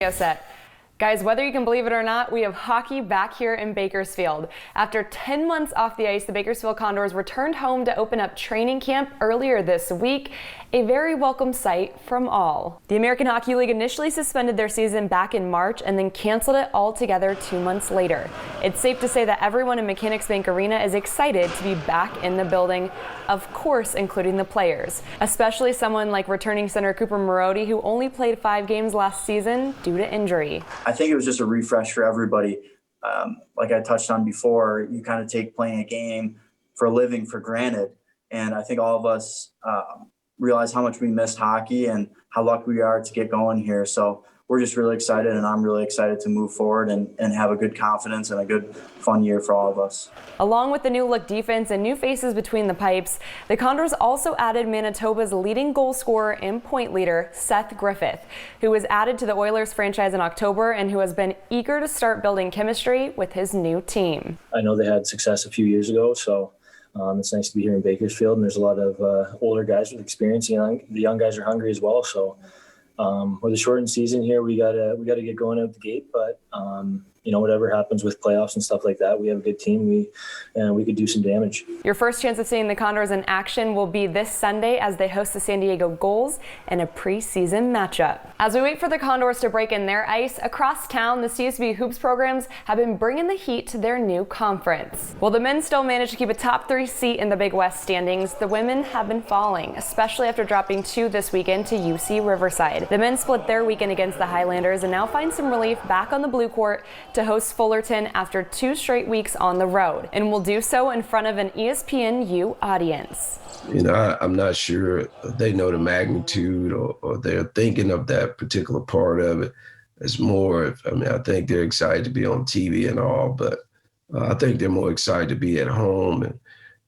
Set. Guys, whether you can believe it or not, we have hockey back here in Bakersfield. After 10 months off the ice, the Bakersfield Condors returned home to open up training camp earlier this week, a very welcome sight from all. The American Hockey League initially suspended their season back in March and then canceled it altogether 2 months later. It's safe to say that everyone in Mechanics Bank Arena is excited to be back in the building, of course including the players, especially someone like returning center Cooper Marody, who only played 5 games last season due to injury. I think it was just a refresh for everybody. Like I touched on before, you kind of take playing a game for a living for granted. And I think all of us realize how much we missed hockey and how lucky we are to get going here. So we're just really excited, and I'm really excited to move forward and have a good confidence and a good fun year for all of us. Along with the new look defense and new faces between the pipes, the Condors also added Manitoba's leading goal scorer and point leader, Seth Griffith, who was added to the Oilers franchise in October and who has been eager to start building chemistry with his new team. I know they had success a few years ago, so it's nice to be here in Bakersfield, and there's a lot of older guys with experience. The young guys are hungry as well, so with a shortened season here, we gotta get going out the gate. But whatever happens with playoffs and stuff like that, we have a good team. We could do some damage. Your first chance of seeing the Condors in action will be this Sunday as they host the San Diego Gulls in a preseason matchup. As we wait for the Condors to break in their ice, across town, the CSB Hoops programs have been bringing the heat to their new conference. While the men still managed to keep a top 3 seat in the Big West standings, the women have been falling, especially after dropping 2 this weekend to UC Riverside. The men split their weekend against the Highlanders and now find some relief back on the blue court to host Fullerton after 2 straight weeks on the road, and will do so in front of an ESPNU audience. I'm not sure they know the magnitude or they're thinking of that particular part of it. It's more, I think they're excited to be on TV and all, but I think they're more excited to be at home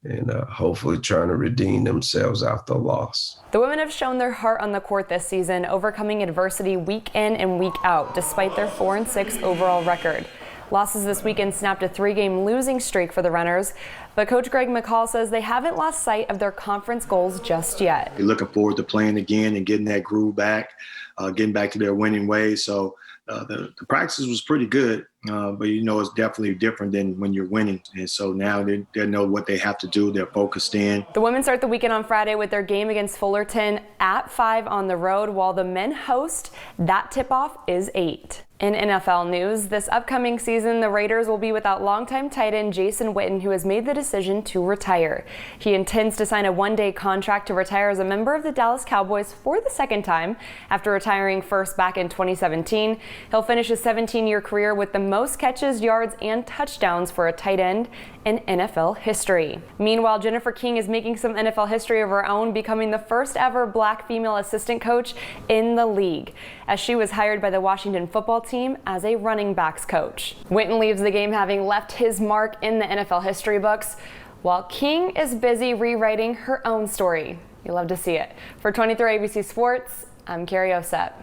and hopefully trying to redeem themselves after a loss. The women have shown their heart on the court this season, overcoming adversity week in and week out, despite their 4-6 overall record. Losses this weekend snapped a 3-game losing streak for the Runners, but Coach Greg McCall says they haven't lost sight of their conference goals just yet. They're looking forward to playing again and getting that groove back, getting back to their winning ways. So the practice was pretty good, but it's definitely different than when you're winning. And so now they know what they have to do. They're focused in. The women start the weekend on Friday with their game against Fullerton at 5 on the road, while the men host. That tip-off is 8. In NFL news, this upcoming season, the Raiders will be without longtime tight end Jason Witten, who has made the decision to retire. He intends to sign a 1-day contract to retire as a member of the Dallas Cowboys for the second time after retiring first back in 2017. He'll finish his 17-year career with the most catches, yards, and touchdowns for a tight end in NFL history. Meanwhile, Jennifer King is making some NFL history of her own, becoming the first ever black female assistant coach in the league, as she was hired by the Washington football team as a running backs coach. Witten leaves the game having left his mark in the NFL history books, while King is busy rewriting her own story. You love to see it. For 23 ABC Sports, I'm Carrie Osett.